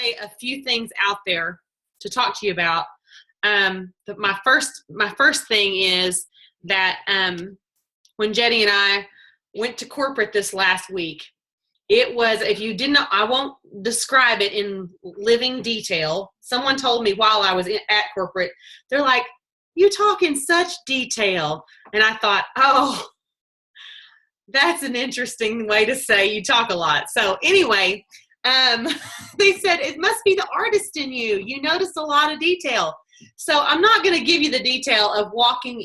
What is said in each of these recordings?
lay a few things out there to talk to you about. My first thing is that when Jetty and I went to corporate this last week, it was, if you didn't know, I won't describe it in living detail. Someone told me while I was at corporate, they're like, you talk in such detail. And I thought, oh, that's an interesting way to say you talk a lot. So anyway, they said, it must be the artist in you. You notice a lot of detail. So I'm not going to give you the detail of walking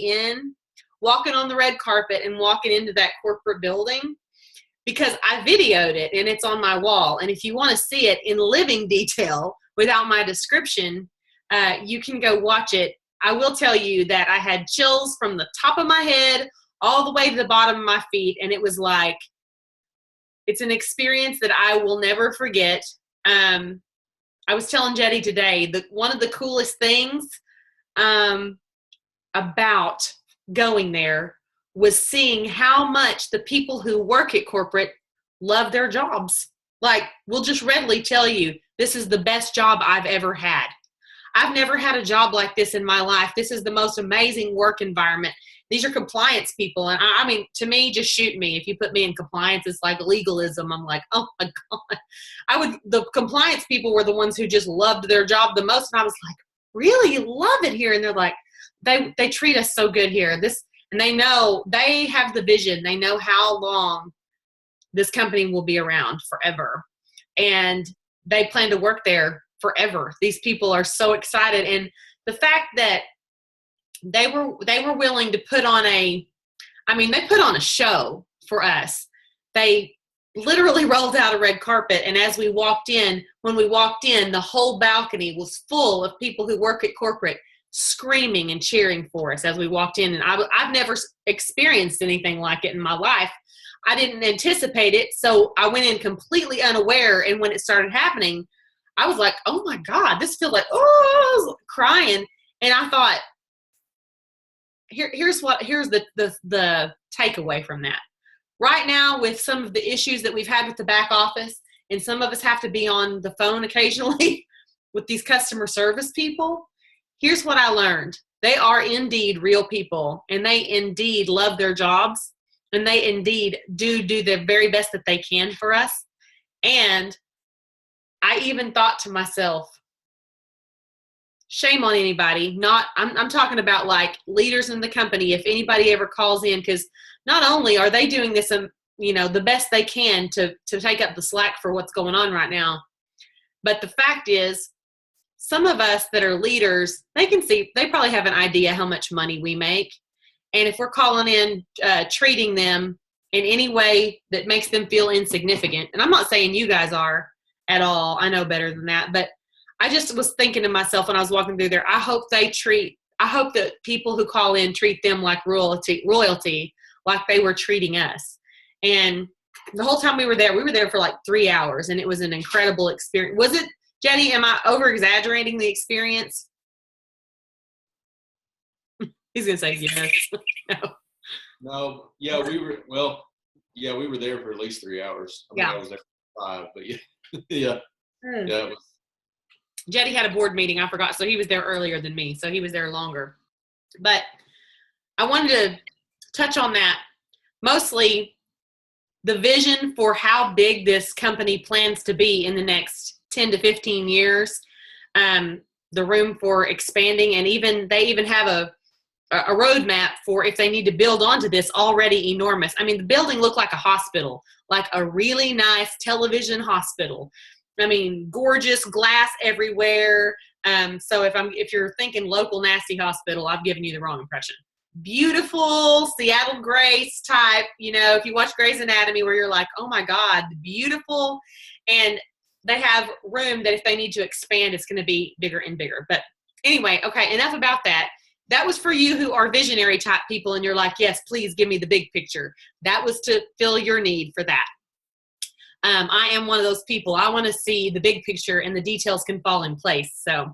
on the red carpet and walking into that corporate building, because I videoed it and it's on my wall. And if you want to see it in living detail without my description, you can go watch it. I will tell you that I had chills from the top of my head all the way to the bottom of my feet. And it was like, it's an experience that I will never forget. I was telling Jetty today that one of the coolest things about going there was seeing how much the people who work at corporate love their jobs. Like, we'll just readily tell you, this is the best job I've ever had. I've never had a job like this in my life. This is the most amazing work environment. These are compliance people. And I mean, to me, just shoot me. If you put me in compliance, it's like legalism. I'm like, oh my God. The compliance people were the ones who just loved their job the most. And I was like, really? You love it here? And they're like, they treat us so good here. And they know, they have the vision. They know how long this company will be around, forever. And they plan to work there forever. These people are so excited. And the fact that they were willing to put on they put on a show for us. They literally rolled out a red carpet. And as when we walked in, the whole balcony was full of people who work at corporate, screaming and cheering for us as we walked in. And I've never experienced anything like it in my life. I didn't anticipate it. So I went in completely unaware. And when it started happening, I was like, oh my God, this feels like, oh, I was crying. And I thought, here's the takeaway from that. Right now, with some of the issues that we've had with the back office, and some of us have to be on the phone occasionally with these customer service people, here's what I learned. They are indeed real people, and they indeed love their jobs, and they indeed do the very best that they can for us. And I even thought to myself, shame on anybody. I'm talking about like leaders in the company. If anybody ever calls in, because not only are they doing this, the best they can to take up the slack for what's going on right now, but the fact is, some of us that are leaders, they probably have an idea how much money we make. And if we're calling in, treating them in any way that makes them feel insignificant, and I'm not saying you guys are at all, I know better than that, but I just was thinking to myself when I was walking through there, I hope that people who call in treat them like royalty, like they were treating us. And the whole time we were there for like 3 hours, and it was an incredible experience. Was it, Jetty? Am I over exaggerating the experience? He's going to say yes. No. Yeah, we were there for at least 3 hours. I was there for 5, but yeah. Yeah. Yeah, it was. Jetty had a board meeting, I forgot, so he was there earlier than me, so he was there longer. But I wanted to touch on that, mostly the vision for how big this company plans to be in the next 10 to 15 years, the room for expanding, and they even have a roadmap for if they need to build onto this already enormous. I mean, the building looked like a hospital, like a really nice television hospital. I mean, gorgeous glass everywhere. So if you're thinking local nasty hospital, I've given you the wrong impression. Beautiful Seattle Grace type, if you watch Grey's Anatomy, where you're like, oh my God, beautiful. And they have room that if they need to expand, it's going to be bigger and bigger. But anyway, okay, enough about that. That was for you who are visionary type people, and you're like, yes, please give me the big picture. That was to fill your need for that. I am one of those people. I want to see the big picture, and the details can fall in place. So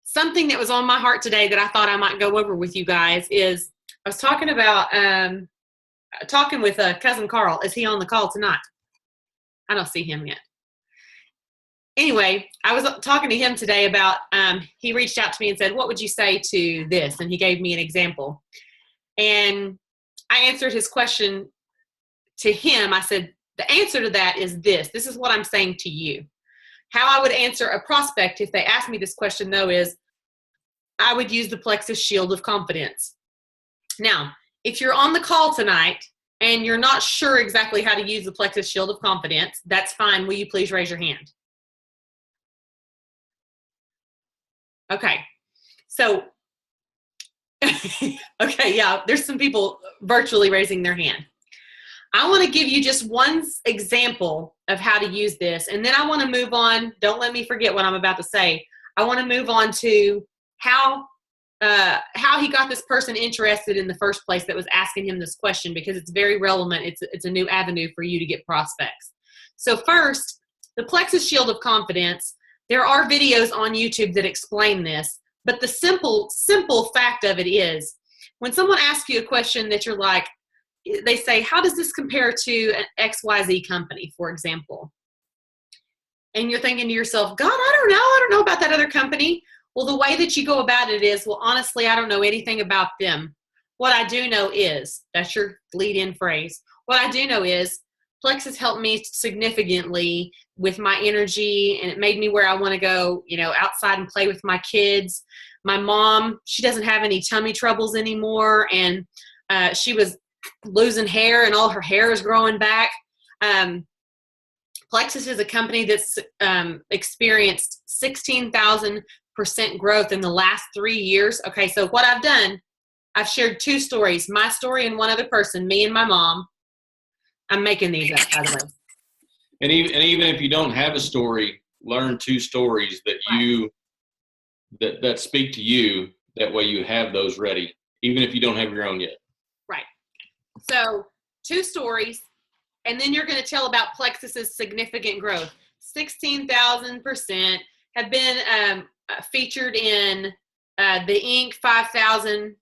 something that was on my heart today that I thought I might go over with you guys is, I was talking about talking with cousin Carl. Is he on the call tonight? I don't see him yet. anyway, I was talking to him today about, he reached out to me and said, what would you say to this? And he gave me an example. And I answered his question to him. I said, the answer to that is this. This is what I'm saying to you. How I would answer a prospect if they ask me this question, though, is I would use the Plexus Shield of Confidence. Now, if you're on the call tonight and you're not sure exactly how to use the Plexus Shield of Confidence, that's fine. Will you please raise your hand? Okay. So, okay, yeah, there's some people virtually raising their hand. I want to give you just one example of how to use this, and then I want to move on. Don't let me forget what I'm about to say. I want to move on to how he got this person interested in the first place that was asking him this question, because it's very relevant. It's a new avenue for you to get prospects. So first, the Plexus Shield of Confidence. There are videos on YouTube that explain this, but the simple fact of it is, when someone asks you a question that you're like, they say, how does this compare to an XYZ company, for example? And you're thinking to yourself, God, I don't know about that other company. Well, the way that you go about it is, well, honestly, I don't know anything about them. What I do know is, that's your lead-in phrase. What I do know is, Plexus helped me significantly with my energy, and it made me where I want to go, outside and play with my kids. My mom, she doesn't have any tummy troubles anymore, and she was losing hair, and all her hair is growing back. Plexus is a company that's experienced 16,000% growth in the last 3 years. Okay, so what I've done, I've shared 2 stories, my story and one other person, me and my mom. I'm making these up, by the way. And even if you don't have a story, learn 2 stories that you that speak to you. That way you have those ready, even if you don't have your own yet. Right. So 2 stories, and then you're going to tell about Plexus's significant growth. 16,000% have been featured in the Inc. 5,000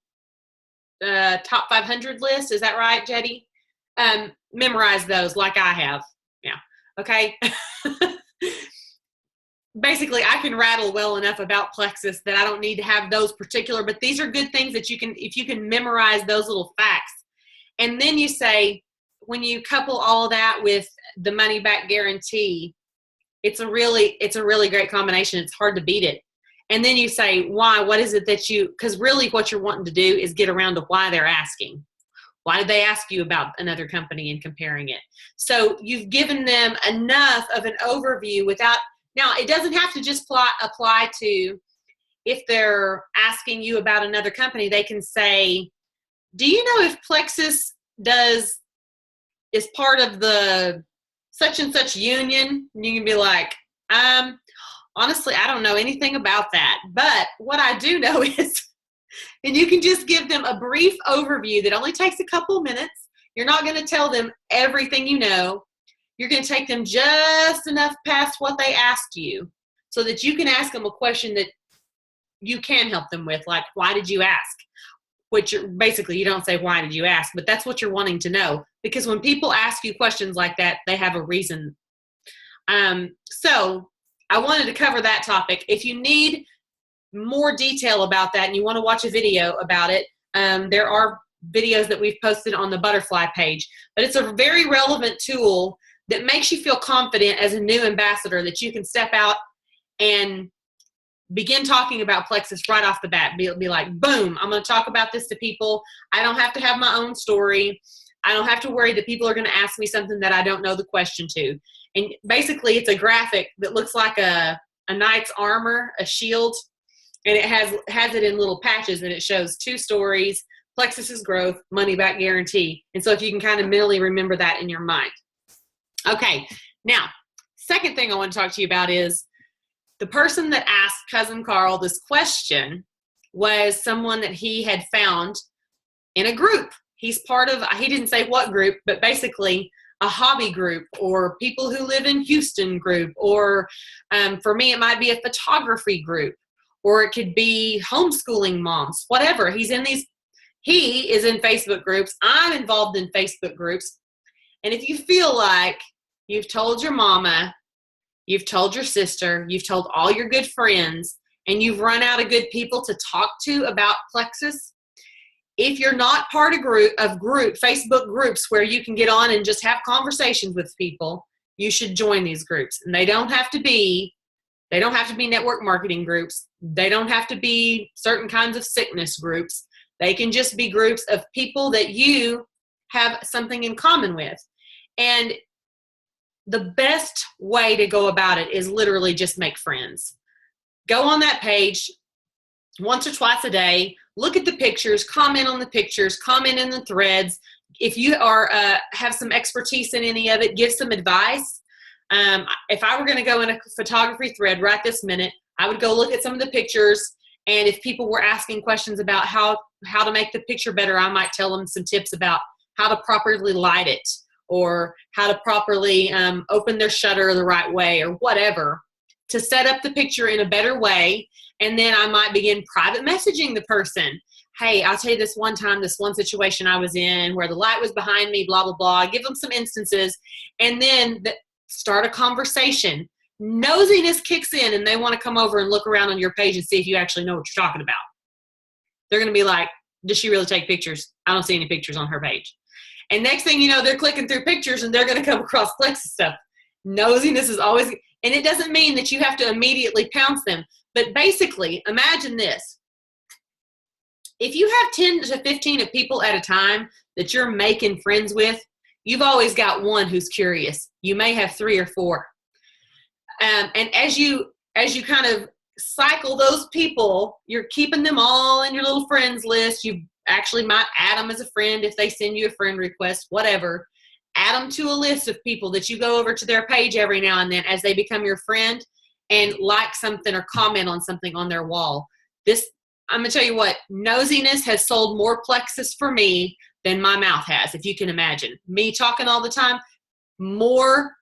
top 500 list. Is that right, Jetty? Memorize those like I have. Yeah. Okay. Basically, I can rattle well enough about Plexus that I don't need to have those particular, but these are good things that if you can memorize those little facts. And then you say, when you couple all of that with the money back guarantee, it's a really great combination. It's hard to beat it. And then you say, why? What is it that because really what you're wanting to do is get around to why they're asking. Why did they ask you about another company and comparing it? So you've given them enough of an overview now it doesn't have to just apply to, if they're asking you about another company, they can say, do you know if Plexus is part of the such and such union? And you can be like, honestly, I don't know anything about that. But what I do know is, and you can just give them a brief overview that only takes a couple of minutes. You're not going to tell them everything you know. You're going to take them just enough past what they asked you so that you can ask them a question that you can help them with, like, why did you ask? Which basically, you don't say, why did you ask? But that's what you're wanting to know. Because when people ask you questions like that, they have a reason. So I wanted to cover that topic. If you need more detail about that and you want to watch a video about it, there are videos that we've posted on the Butterfly page. But it's a very relevant tool that makes you feel confident as a new ambassador that you can step out and begin talking about Plexus right off the bat. Be like, boom, I'm going to talk about this to people. I don't have to have my own story. I don't have to worry that people are going to ask me something that I don't know the question to. And basically, it's a graphic that looks like a knight's armor, a shield, and it has it in little patches, and it shows 2 stories, Plexus's growth, money back guarantee. And so if you can kind of mentally remember that in your mind. Okay, now, second thing I want to talk to you about is the person that asked Cousin Carl this question was someone that he had found in a group. He's part of, he didn't say what group, but basically a hobby group, or people who live in Houston group, or for me, it might be a photography group, or it could be homeschooling moms, whatever. He is in Facebook groups. I'm involved in Facebook groups. And if you feel like you've told your mama, you've told your sister, you've told all your good friends, and you've run out of good people to talk to about Plexus. If you're not part of Facebook groups where you can get on and just have conversations with people, you should join these groups. And they don't have to be network marketing groups. They don't have to be certain kinds of sickness groups. They can just be groups of people that you have something in common with. And the best way to go about it is literally just make friends. Go on that page once or twice a day, look at the pictures, comment on the pictures, comment in the threads. If you are have some expertise in any of it, give some advice. If I were going to go in a photography thread right this minute, I would go look at some of the pictures, and if people were asking questions about how to make the picture better, I might tell them some tips about how to properly light it, or how to properly open their shutter the right way, or whatever, to set up the picture in a better way. And then I might begin private messaging the person. Hey, I'll tell you this one time, this one situation I was in where the light was behind me, blah, blah, blah. Give them some instances, and then start a conversation. Nosiness kicks in, and they want to come over and look around on your page and see if you actually know what you're talking about. They're going to be like, does she really take pictures? I don't see any pictures on her page. And next thing you know, they're clicking through pictures, and they're going to come across Plexus stuff. Nosiness is always, and it doesn't mean that you have to immediately pounce them. But basically, imagine this. If you have 10 to 15 of people at a time that you're making friends with, you've always got one who's curious. You may have 3 or 4. And as you kind of cycle those people, you're keeping them all in your little friends list. You actually might add them as a friend if they send you a friend request, whatever. Add them to a list of people that you go over to their page every now and then as they become your friend, and like something or comment on something on their wall. I'm going to tell you what, nosiness has sold more Plexus for me than my mouth has, if you can imagine. Me talking all the time, more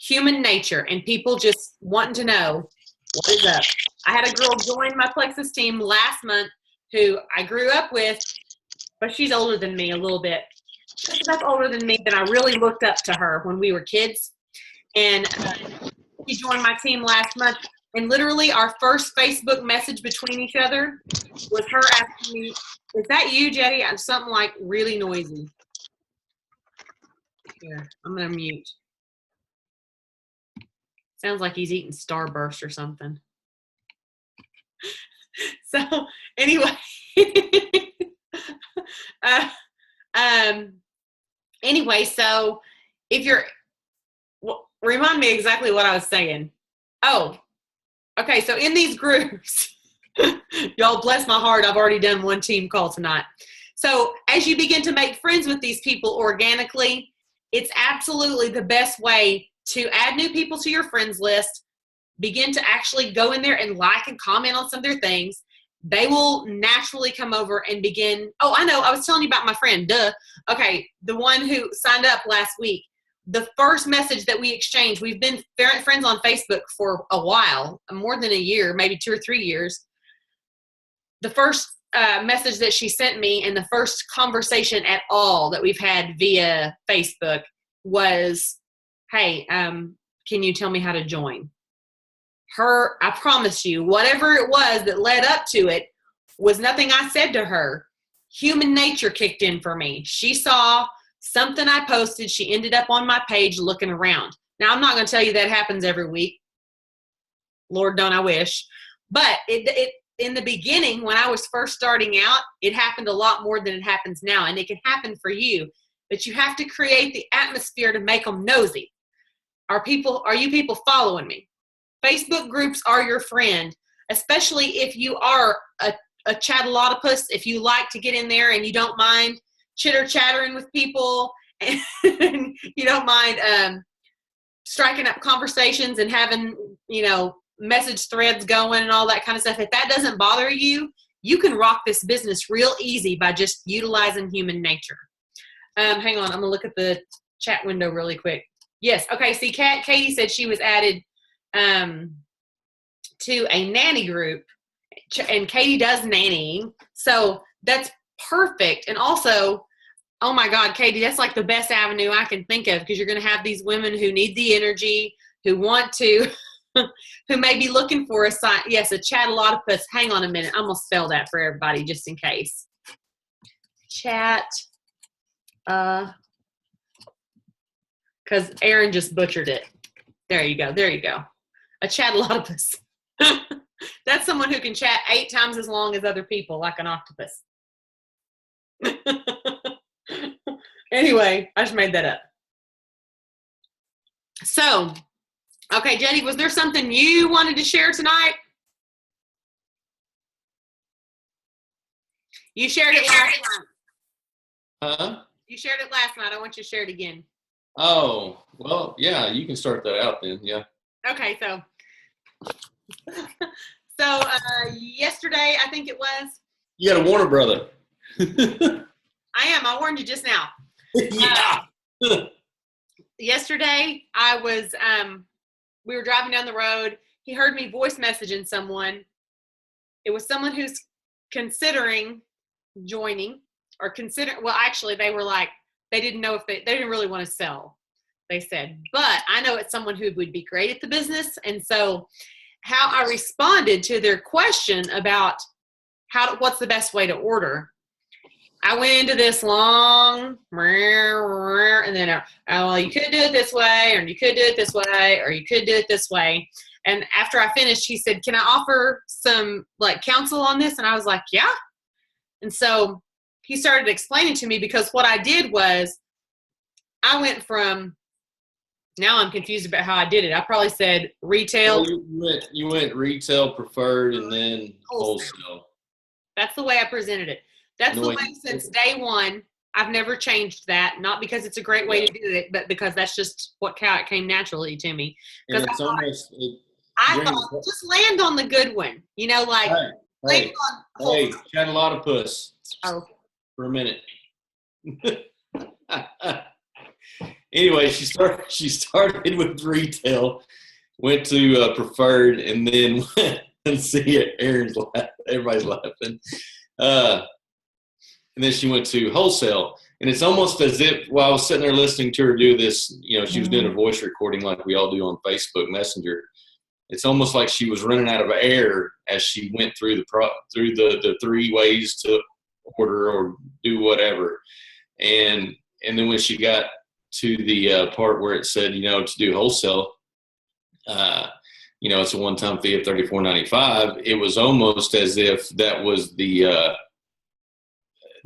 human nature and people just wanting to know what is up. I had a girl join my Plexus team last month who I grew up with, but she's older than me a little bit. She's enough older than me that I really looked up to her when we were kids. And she joined my team last month. And literally our first Facebook message between each other was her asking me, is that you, Jetty? I'm something like really noisy. Here, I'm going to mute. Sounds like he's eating Starburst or something. So anyway, anyway, so if you're, remind me exactly what I was saying. Oh, okay. So in these groups, y'all bless my heart, I've already done one team call tonight. So as you begin to make friends with these people organically, it's absolutely the best way to add new people to your friends list. Begin to actually go in there and like and comment on some of their things. They will naturally come over and begin. Oh, I know. I was telling you about my friend. Duh. Okay. The one who signed up last week. The first message that we exchanged, we've been friends on Facebook for a while, more than a year, maybe 2 or 3 years. The first message that she sent me and the first conversation at all that we've had via Facebook was, hey, can you tell me how to join? I promise you, whatever it was that led up to it was nothing I said to her. Human nature kicked in for me. She saw something I posted. She ended up on my page looking around. Now, I'm not going to tell you that happens every week. Lord, don't I wish. But it in the beginning, when I was first starting out, it happened a lot more than it happens now. And it can happen for you. But you have to create the atmosphere to make them nosy. Are you people following me? Facebook groups are your friend, especially if you are a chatolotopus, if you like to get in there and you don't mind chitter-chattering with people and you don't mind striking up conversations and having, message threads going and all that kind of stuff. If that doesn't bother you, you can rock this business real easy by just utilizing human nature. Hang on, I'm going to look at the chat window really quick. Yes, okay, see, Katie said she was added to a nanny group, and Katie does nannying, so that's perfect. And also, oh my God, Katie, that's like the best avenue I can think of, because you're going to have these women who need the energy, who want to, who may be looking for a sign. Yes, a chatolotopus. Hang on a minute. I'm going to spell that for everybody just in case. Chat. Because Aaron just butchered it. There you go. There you go. A chatolotopus. That's someone who can chat 8 times as long as other people, like an octopus. Anyway, I just made that up. So, okay, Jenny, was there something you wanted to share tonight? You shared it last night. Huh? You shared it last night. I want you to share it again. Oh, well, yeah, you can start that out then. Yeah. Okay, so yesterday, I think it was. You got a Warner brother. I am. I warned you just now. Yeah. Yesterday, I was, we were driving down the road. He heard me voice messaging someone. It was someone who's considering joining or well, actually, they were like, they didn't know if they didn't really want to sell, they said, but I know it's someone who would be great at the business. And so how I responded to their question about what's the best way to order, I went into this long, and then, well, you could do it this way, or you could do it this way, or you could do it this way. And after I finished, he said, can I offer some like counsel on this? And I was like, yeah. And so he started explaining to me, because what I did was I went from, now I'm confused about how I did it. I probably said retail. Well, you went retail, preferred, and then wholesale. That's the way I presented it. That's the way since day one. I've never changed that, not because it's a great way to do it, but because that's just how it came naturally to me. Because I thought, just land on the good one, like hey, chatolotopus. Oh, for a minute. Anyway, she started with retail, went to preferred, and then went and see it. Aaron's laughing. Everybody's laughing. And then she went to wholesale. And it's almost as if, while I was sitting there listening to her do this, she was doing a voice recording like we all do on Facebook Messenger. It's almost like she was running out of air as she went through the 3 ways to order or do whatever. And then when she got to the part where it said, to do wholesale, it's a one-time fee of $34.95. It was almost as if that was the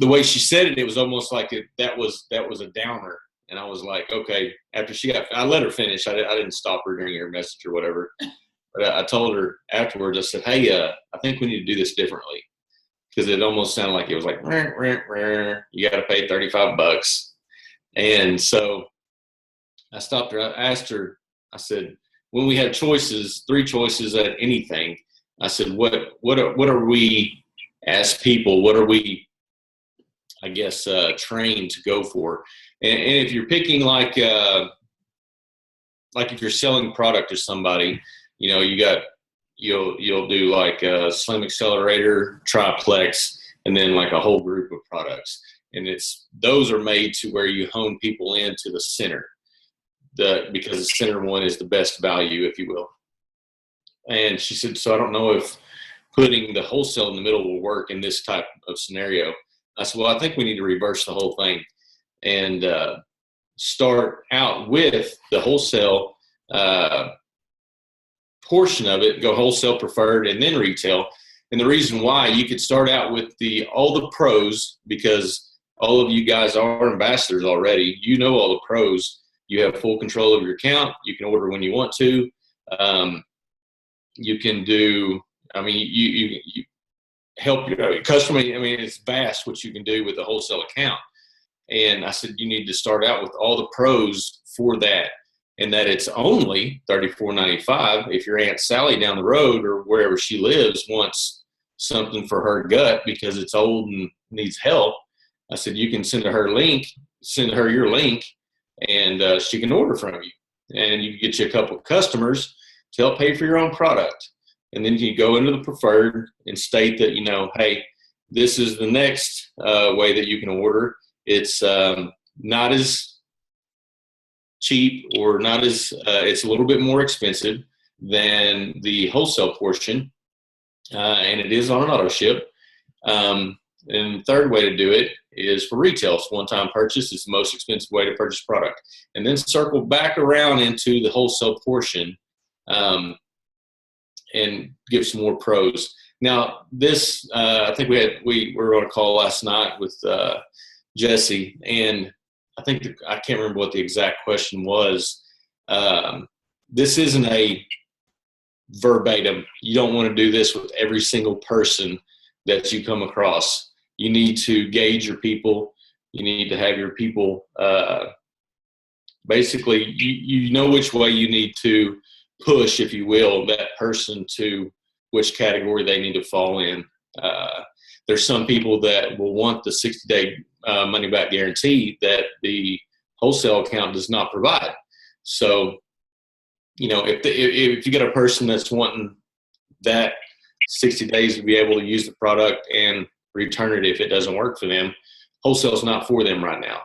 way she said it. It was almost like that was a downer. And I was like, okay. After I let her finish. I didn't stop her during her message or whatever. But I told her afterwards. I said, hey, I think we need to do this differently, because it almost sounded like it was like, you got to pay $35. And so I stopped her. I asked her. I said, when we had 3 choices at anything, I said, what are we as people? What are we, I guess, trained to go for? And if you're picking like if you're selling product to somebody, you'll do like a slim accelerator, triplex, and then like a whole group of products. And those are made to where you hone people into the center. Because the center one is the best value, if you will. And she said, so I don't know if putting the wholesale in the middle will work in this type of scenario. I said, well, I think we need to reverse the whole thing and start out with the wholesale portion of it, go wholesale, preferred, and then retail. And the reason why, you could start out with all the pros, because all of you guys are ambassadors already. All the pros. You have full control of your account. You can order when you want to. You can do, you help your customer. It's vast what you can do with a wholesale account. And I said, you need to start out with all the pros for that, and that it's only $34.95. If your Aunt Sally down the road or wherever she lives wants something for her gut because it's old and needs help, I said, you can send her your link, and she can order from you, and you can get you a couple of customers to help pay for your own product. And then you go into the preferred and state that, hey, this is the next way that you can order. It's not as cheap or not as it's a little bit more expensive than the wholesale portion, and it is on an auto ship. And the third way to do it is for retail. So one-time purchase is the most expensive way to purchase product, and then circle back around into the wholesale portion, and give some more pros. Now, this I think we were on a call last night with Jesse, and I think I can't remember what the exact question was. This isn't a verbatim. You don't want to do this with every single person that you come across. You need to gauge your people. You need to have your people basically you know which way you need to push, if you will, that person to which category they need to fall in. There's some people that will want the 60-day money back guarantee that the wholesale account does not provide. So, if you get a person that's wanting that 60 days to be able to use the product and return it if it doesn't work for them, wholesale is not for them right now,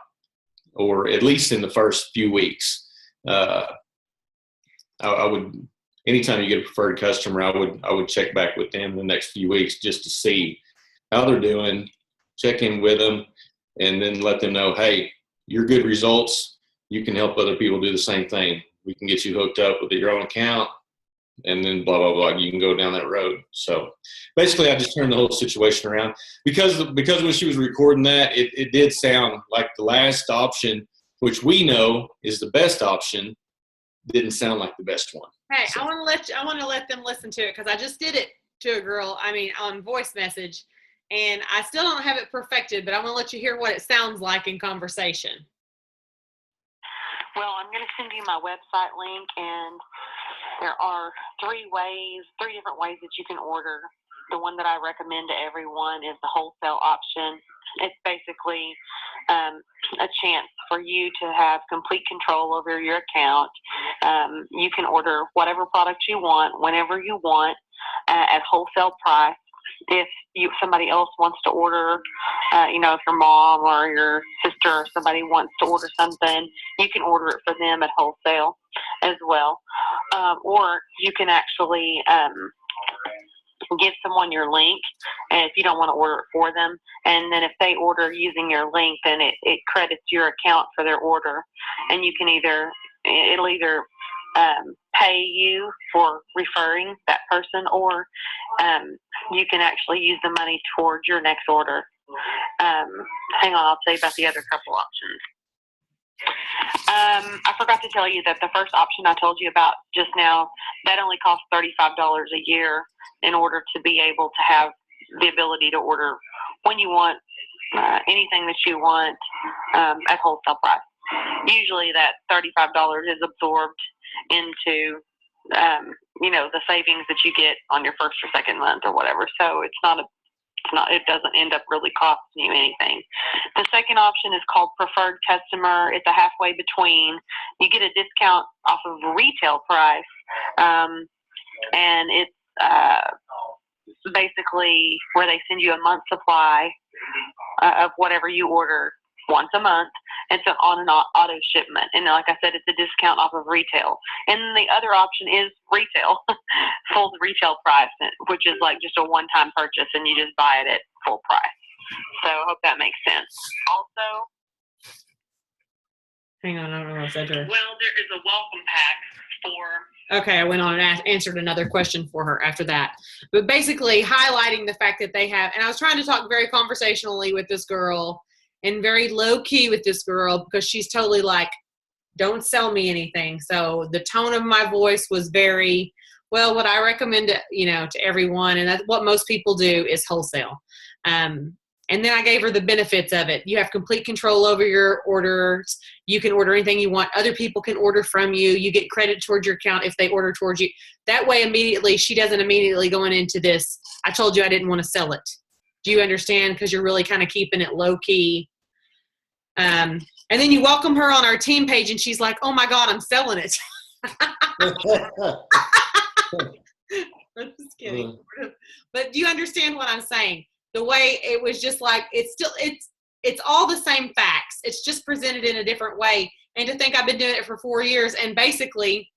or at least in the first few weeks. I would, anytime you get a preferred customer, I would check back with them the next few weeks just to see how they're doing, check in with them, and then let them know, hey, your good results, you can help other people do the same thing. We can get you hooked up with your own account, and then blah, blah, blah. You can go down that road. So basically, I just turned the whole situation around. Because when she was recording that, it did sound like the last option, which we know is the best option, didn't sound like the best one. Hey, So. I want to let them listen to it, because I just did it to a girl, on voice message, and I still don't have it perfected, but I want to let you hear what it sounds like in conversation. Well, I'm going to send you my website link, and there are three different ways that you can order. The one that I recommend to everyone is the wholesale option. It's basically a chance for you to have complete control over your account. You can order whatever product you want, whenever you want, at wholesale price. If somebody else wants to order, if your mom or your sister or somebody wants to order something, you can order it for them at wholesale as well. Or you can actually give someone your link, and if you don't want to order it for them, and then if they order using your link, then it credits your account for their order, and you can it'll either pay you for referring that person, or you can actually use the money towards your next order. Hang on, I'll tell you about the other couple options. I forgot to tell you that the first option I told you about just now, that only costs $35 a year in order to be able to have the ability to order when you want, anything that you want, at wholesale price. Usually that $35 is absorbed into, the savings that you get on your first or second month or whatever. So it doesn't end up really costing you anything. The second option is called preferred customer. It's a halfway between. You get a discount off of retail price, and it's basically where they send you a month supply of whatever you order once a month. It's on an auto shipment, and like I said, it's a discount off of retail. And the other option is retail, full retail price, which is like just a one-time purchase, and you just buy it at full price. So I hope that makes sense. Also, Hang on, I don't know what I said to her. well, there is a welcome pack for. Okay, I went on and answered another question for her after that. But basically highlighting the fact that they have, and I was trying to talk very conversationally with this girl and very low key with this girl, because she's totally like, don't sell me anything. So the tone of my voice was very, well, what I recommend to everyone, and that's what most people do, is wholesale. And then I gave her the benefits of it. You have complete control over your orders. You can order anything you want. Other people can order from you. You get credit towards your account if they order towards you. That way, she doesn't immediately going into this, I told you I didn't want to sell it. Do you understand? Because you're really kind of keeping it low key. And then you welcome her on our team page, and she's like, oh my God, I'm selling it. I'm just kidding. But do you understand what I'm saying? The way it was just like, it's all the same facts. It's just presented in a different way. And to think I've been doing it for 4 years and basically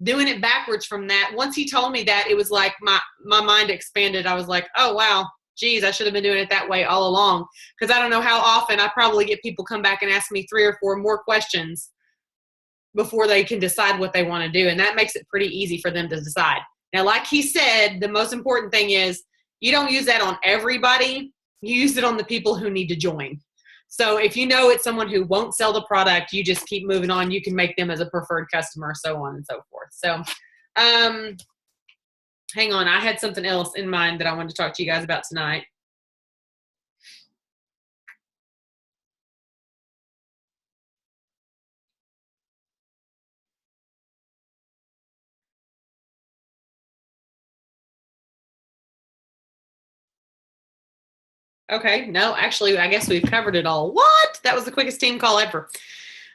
doing it backwards from that. Once he told me that, it was like my mind expanded. I was like, oh, wow, geez, I should have been doing it that way all along. Because I don't know how often I probably get people come back and ask me 3 or 4 more questions before they can decide what they want to do. And that makes it pretty easy for them to decide. Now, like he said, the most important thing is you don't use that on everybody. You use it on the people who need to join. So if you know it's someone who won't sell the product, you just keep moving on. You can make them as a preferred customer, so on and so forth. So hang on. I had something else in mind that I wanted to talk to you guys about tonight. Okay, no, actually, I guess we've covered it all. What? That was the quickest team call ever.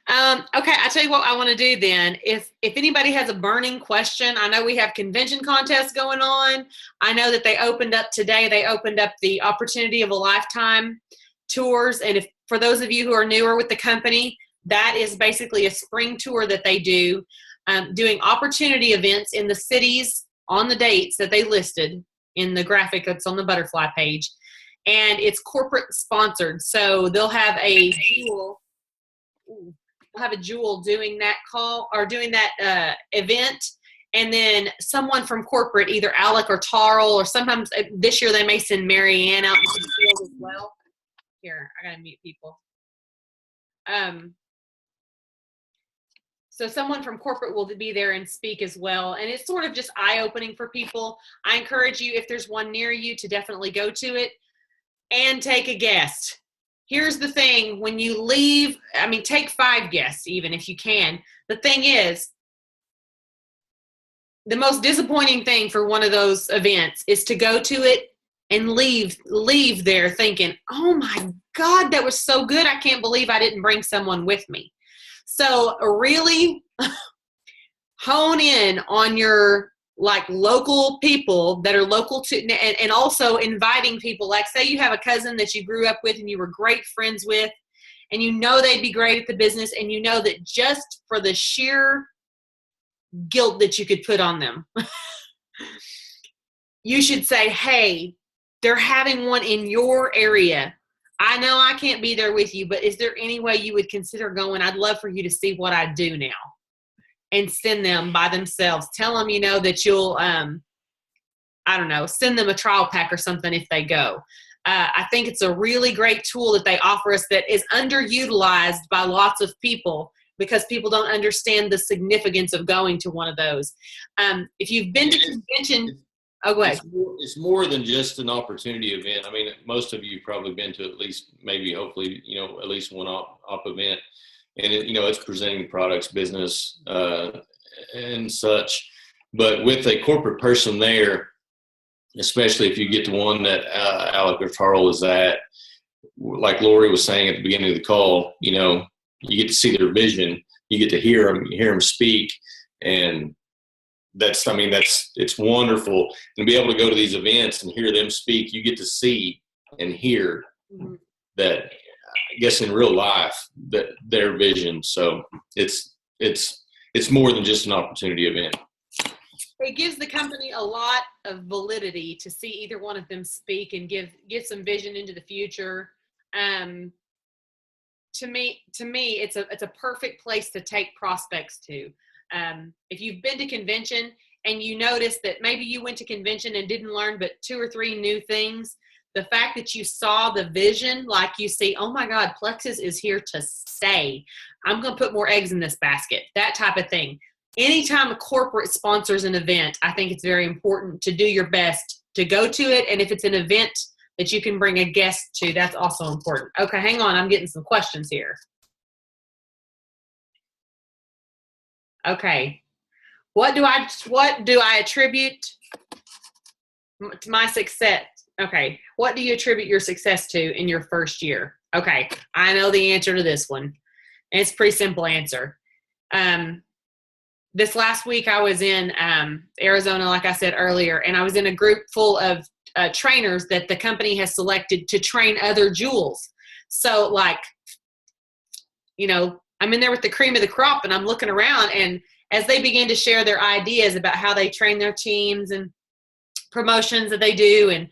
Okay, I tell you what I want to do then. If anybody has a burning question, I know we have convention contests going on. I know that they opened up today. They opened up the Opportunity of a Lifetime tours. And if for those of you who are newer with the company, that is basically a spring tour that they do, doing opportunity events in the cities on the dates that they listed in the graphic that's on the butterfly page. And it's corporate sponsored. So they'll have a jewel. We'll have a jewel doing that call or doing that event. And then someone from corporate, either Alec or Tarl, or sometimes this year they may send Marianne out into the field as well. Here, I got to mute people. So someone from corporate will be there and speak as well. And it's sort of just eye-opening for people. I encourage you, if there's one near you, to definitely go to it and take a guest. Here's the thing, when you leave, I mean, take 5 guests even if you can. The thing is, the most disappointing thing for one of those events is to go to it and leave there thinking, oh my God, that was so good. I can't believe I didn't bring someone with me. So really hone in on your like local people that are local to, and also inviting people. Like say you have a cousin that you grew up with and you were great friends with, and you know they'd be great at the business, and you know that just for the sheer guilt that you could put on them, you should say, hey, they're having one in your area. I know I can't be there with you, but is there any way you would consider going? I'd love for you to see what I do now. And send them by themselves. Tell them, you know, that you'll, I don't know, send them a trial pack or something if they go. I think it's a really great tool that they offer us that is underutilized by lots of people because people don't understand the significance of going to one of those. If you've been to convention, oh, go ahead. It's more than just an opportunity event. I mean, most of you probably been to at least, maybe, hopefully, you know, at least one op event. And it, you know, it's presenting products, business, and such. But with a corporate person there, especially if you get to one that Alec or Tarl is at, like Lori was saying at the beginning of the call, you know, you get to see their vision, you get to hear them speak, and that's, I mean, it's wonderful. And to be able to go to these events and hear them speak, you get to see and hear that. I guess in real life, that their vision. So it's more than just an opportunity event. It gives the company a lot of validity to see either one of them speak and give some vision into the future. To me, it's a perfect place to take prospects to. If you've been to convention and you notice that maybe you went to convention and didn't learn but 2 or 3 new things, the fact that you saw the vision, like you see, oh my God, Plexus is here to stay. I'm going to put more eggs in this basket, that type of thing. Anytime a corporate sponsors an event, I think it's very important to do your best to go to it. And if it's an event that you can bring a guest to, that's also important. Okay, hang on. I'm getting some questions here. Okay. What do I attribute to my success? Okay. What do you attribute your success to in your first year? Okay. I know the answer to this one. And it's a pretty simple answer. This last week I was in Arizona, like I said earlier, and I was in a group full of trainers that the company has selected to train other jewels. So like, you know, I'm in there with the cream of the crop, and I'm looking around, and as they begin to share their ideas about how they train their teams and promotions that they do and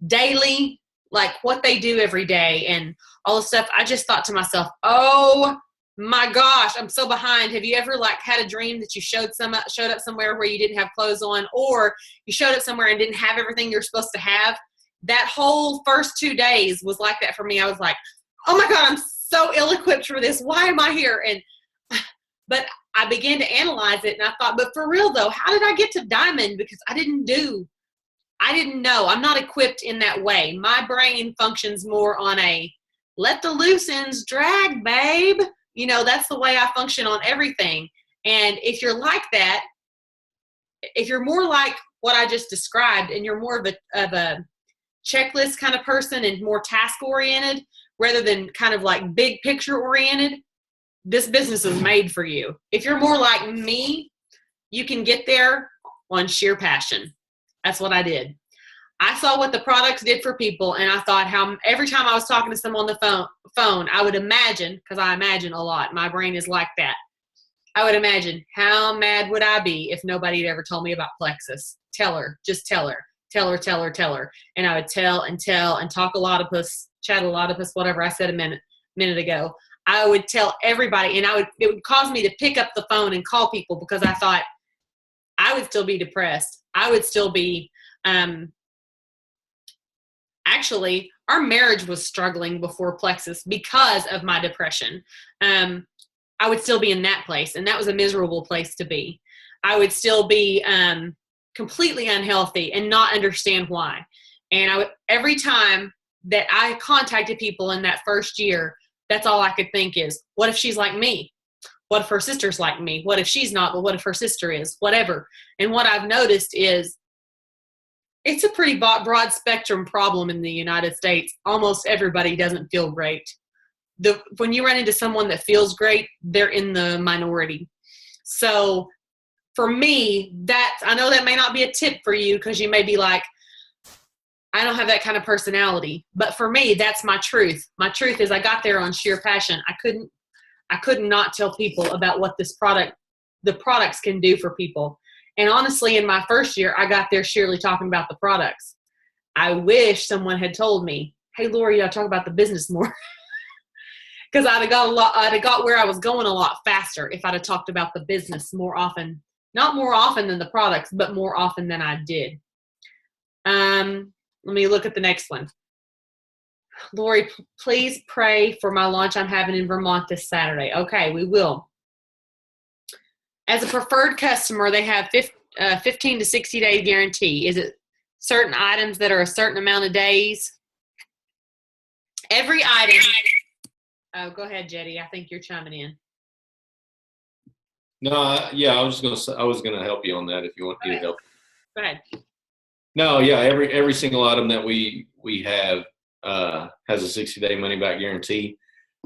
daily, like what they do every day and all the stuff, I just thought to myself, oh my gosh, I'm so behind. Have you ever like had a dream that you showed up somewhere where you didn't have clothes on, or you showed up somewhere and didn't have everything you're supposed to have? That whole first 2 days was like that for me. I was like, oh my God, I'm so ill-equipped for this. Why am I here? But I began to analyze it, and I thought, but for real though, how did I get to Diamond? Because I didn't know. I'm not equipped in that way. My brain functions more on a let the loose ends drag, babe. You know, that's the way I function on everything. And if you're like that, if you're more like what I just described, and you're more of a checklist kind of person and more task oriented rather than kind of like big picture oriented, this business is made for you. If you're more like me, you can get there on sheer passion. That's what I did. I saw what the products did for people, and I thought how every time I was talking to someone on the phone, I would imagine, because I imagine a lot. My brain is like that. I would imagine how mad would I be if nobody had ever told me about Plexus. Just tell her. And I would tell and talk chat a lot of us, whatever I said a minute ago. I would tell everybody, and it would cause me to pick up the phone and call people, because I thought I would still be depressed. I would still be, actually, our marriage was struggling before Plexus because of my depression. I would still be in that place, and that was a miserable place to be. I would still be completely unhealthy and not understand why. And every time that I contacted people in that first year, that's all I could think is, what if she's like me? What if her sister's like me? What if she's not, but what if her sister is? Whatever. And what I've noticed is it's a pretty broad spectrum problem in the United States. Almost everybody doesn't feel great. When you run into someone that feels great, they're in the minority. So for me, I know that may not be a tip for you, because you may be like, I don't have that kind of personality. But for me, that's my truth. My truth is I got there on sheer passion. I couldn't not tell people about what the products can do for people. And honestly, in my first year, I got there sheerly talking about the products. I wish someone had told me, hey, Lori, you got to talk about the business more. Because I'd have got where I was going a lot faster if I'd have talked about the business more often. Not more often than the products, but more often than I did. Let me look at the next one. Lori, please pray for my launch I'm having in Vermont this Saturday. Okay, we will. As a preferred customer, they have 15 to 60 day guarantee. Is it certain items that are a certain amount of days? Every item. Oh, go ahead, Jetty. I think you're chiming in. No, I was gonna help you on that if you want me to help. Go ahead. No, yeah, every single item that we have has a 60-day money back guarantee,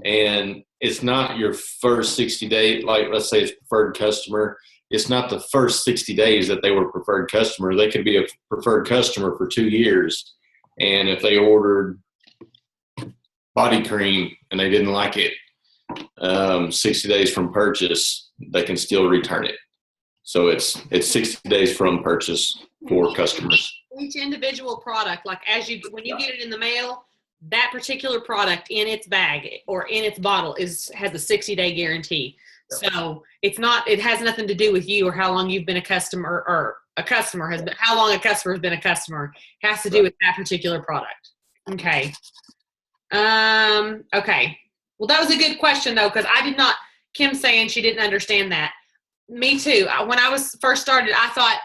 and it's not your first 60 days. Like, let's say it's preferred customer, it's not the first 60 days that they were preferred customer. They could be a preferred customer for 2 years, and if they ordered body cream and they didn't like it, 60 days from purchase, they can still return it. So it's 60 days from purchase for customers. Each individual product, like when you get it in the mail, that particular product in its bag or in its bottle has a 60-day guarantee. So it has nothing to do with you or how long you've been a customer, or how long a customer has been a customer. It has to do with that particular product. Okay. Okay. Well, that was a good question though, because Kim saying she didn't understand that. Me too. When I was first started, I thought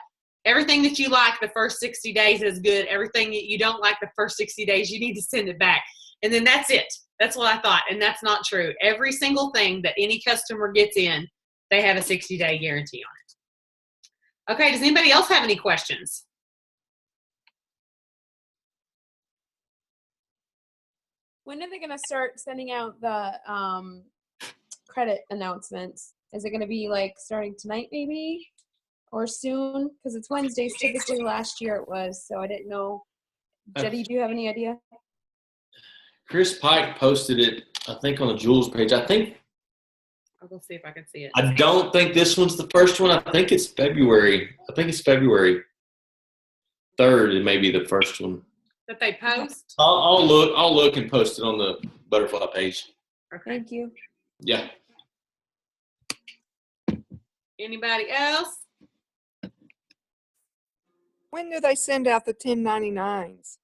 everything that you like the first 60 days is good. Everything that you don't like the first 60 days, you need to send it back. And then that's it. That's what I thought. And that's not true. Every single thing that any customer gets in, they have a 60-day guarantee on it. Okay. Does anybody else have any questions? When are they going to start sending out the credit announcements? Is it going to be like starting tonight maybe or soon? Because it's Wednesdays. Typically last year it was, so I didn't know. Jetty, do you have any idea? Chris Pike posted it, I think, on the Jules page. I think I'll go see if I can see it. I don't think this one's the first one. I think it's February. I think it's February 3rd. It may be the first one. That they post? I'll look. I'll look and post it on the Butterfly page. Okay. Thank you. Yeah. Anybody else? When do they send out the 1099s?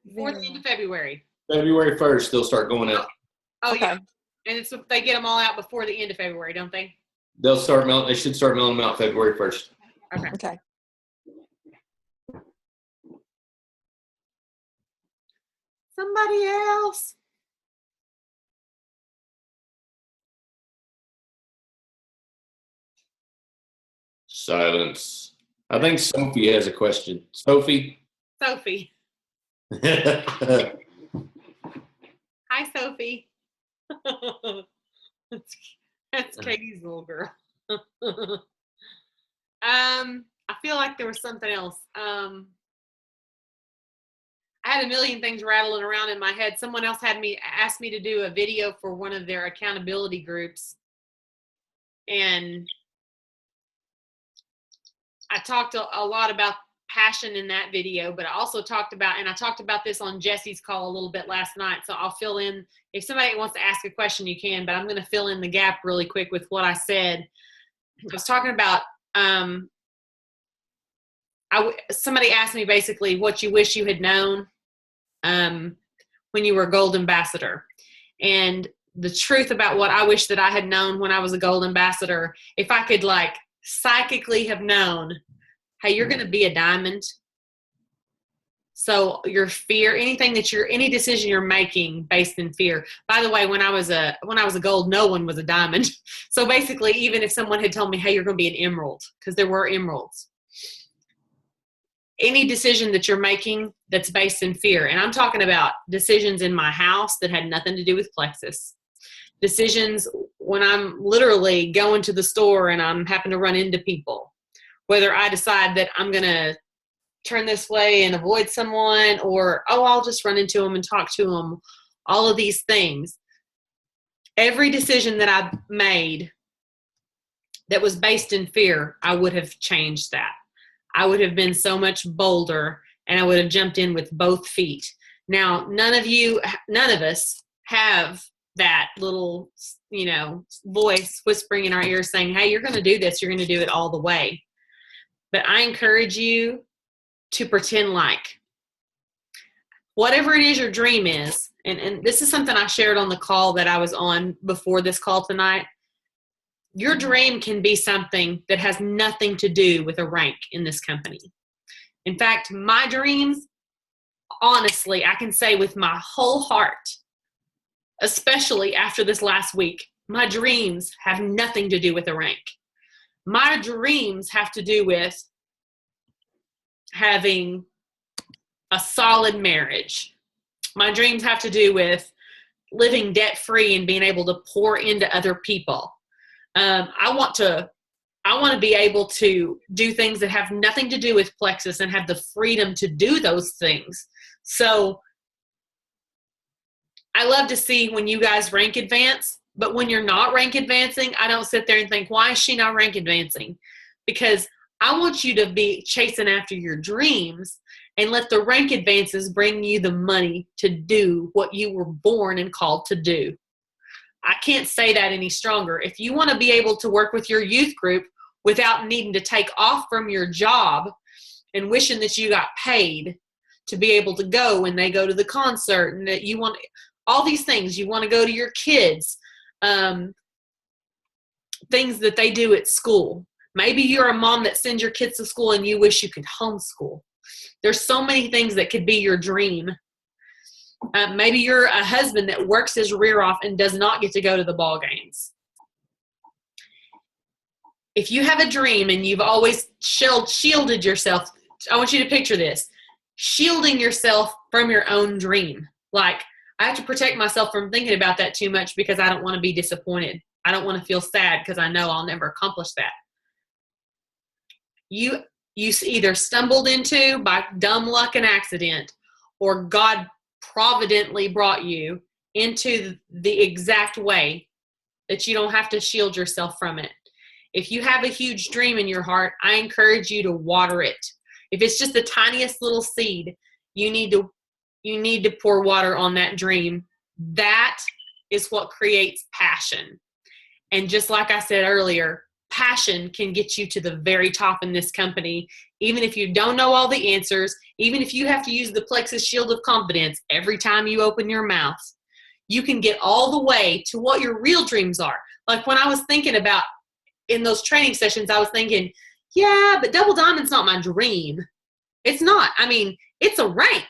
Before the end of February. February 1st, they'll start going out. Oh, Okay. yeah. And it's they get them all out before the end of February, don't they? They'll start mailing. They should start mailing them out February 1st. Okay. Somebody else. Silence. I think Sophie has a question. Sophie. Sophie. Hi, Sophie. That's Katie's little girl. I feel like there was something else. I had a million things rattling around in my head. Someone else asked me to do a video for one of their accountability groups. And I talked a lot about passion in that video, but I also talked about this on Jesse's call a little bit last night. So I'll fill in, if somebody wants to ask a question, you can, but I'm going to fill in the gap really quick with what I said. I was talking about, somebody asked me basically what you wish you had known when you were a gold ambassador. And the truth about what I wish that I had known when I was a gold ambassador, if I could like psychically have known, hey, you're going to be a diamond. So your fear, any decision you're making based in fear. By the way, when I was a gold, no one was a diamond. So basically, even if someone had told me, hey, you're going to be an emerald, because there were emeralds. Any decision that you're making that's based in fear, and I'm talking about decisions in my house that had nothing to do with Plexus. Decisions when I'm literally going to the store and I'm happen to run into people. Whether I decide that I'm going to turn this way and avoid someone, or, I'll just run into them and talk to them. All of these things. Every decision that I made that was based in fear, I would have changed that. I would have been so much bolder, and I would have jumped in with both feet. Now, none of us have that little, voice whispering in our ears saying, hey, you're going to do this. You're going to do it all the way. But I encourage you to pretend like whatever it is your dream is, and this is something I shared on the call that I was on before this call tonight. Your dream can be something that has nothing to do with a rank in this company. In fact, my dreams, honestly, I can say with my whole heart, especially after this last week, my dreams have nothing to do with a rank. My dreams have to do with having a solid marriage. My dreams have to do with living debt-free and being able to pour into other people. I want to be able to do things that have nothing to do with Plexus and have the freedom to do those things. So I love to see when you guys rank advance, but when you're not rank advancing, I don't sit there and think, why is she not rank advancing? Because I want you to be chasing after your dreams and let the rank advances bring you the money to do what you were born and called to do. I can't say that any stronger. If you want to be able to work with your youth group without needing to take off from your job and wishing that you got paid to be able to go when they go to the concert, and that you want all these things, you want to go to your kids, things that they do at school. Maybe you're a mom that sends your kids to school and you wish you could homeschool. There's so many things that could be your dream. Maybe you're a husband that works his rear off and does not get to go to the ball games. If you have a dream and you've always shielded yourself, I want you to picture this, shielding yourself from your own dream. Like, I have to protect myself from thinking about that too much because I don't want to be disappointed. I don't want to feel sad because I know I'll never accomplish that. You either stumbled into by dumb luck and accident, or God providently brought you into the exact way that you don't have to shield yourself from it. If you have a huge dream in your heart, I encourage you to water it. If it's just the tiniest little seed, you need to pour water on that dream. That is what creates passion. And just like I said earlier, passion can get you to the very top in this company, even if you don't know all the answers, even if you have to use the Plexus Shield of Confidence every time you open your mouth. You can get all the way to what your real dreams are. Like when I was thinking about in those training sessions, I was thinking, yeah, but Double Diamond's not my dream. It's not. I mean, it's a rank.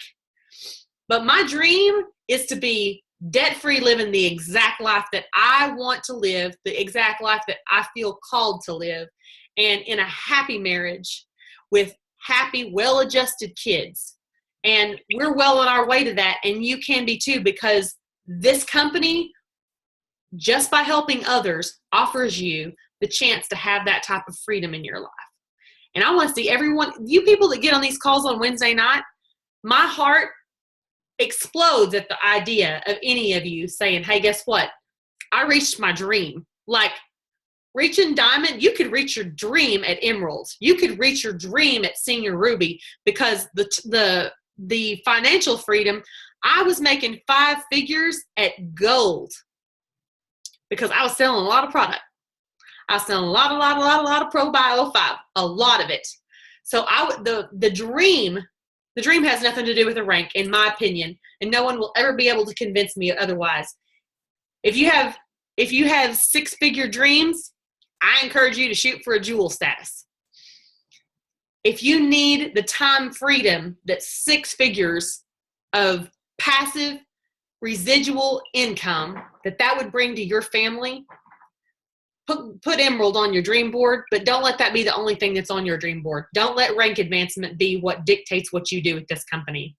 But my dream is to be debt-free, living the exact life that I want to live, the exact life that I feel called to live, and in a happy marriage with happy, well-adjusted kids. And we're well on our way to that, and you can be too, because this company, just by helping others, offers you the chance to have that type of freedom in your life. And I want to see everyone, you people that get on these calls on Wednesday night, my heart explodes at the idea of any of you saying, hey, guess what? I reached my dream. Like reaching Diamond, you could reach your dream at Emerald. You could reach your dream at Senior Ruby, because the financial freedom, I was making 5 figures at Gold because I was selling a lot of product. I was selling a lot of Pro Bio 5, a lot of it. So the dream has nothing to do with a rank, in my opinion, and no one will ever be able to convince me otherwise. If you have 6-figure dreams, I encourage you to shoot for a jewel status. If you need the time freedom that 6 figures of passive residual income that would bring to your family, put Emerald on your dream board, but don't let that be the only thing that's on your dream board. Don't let rank advancement be what dictates what you do with this company.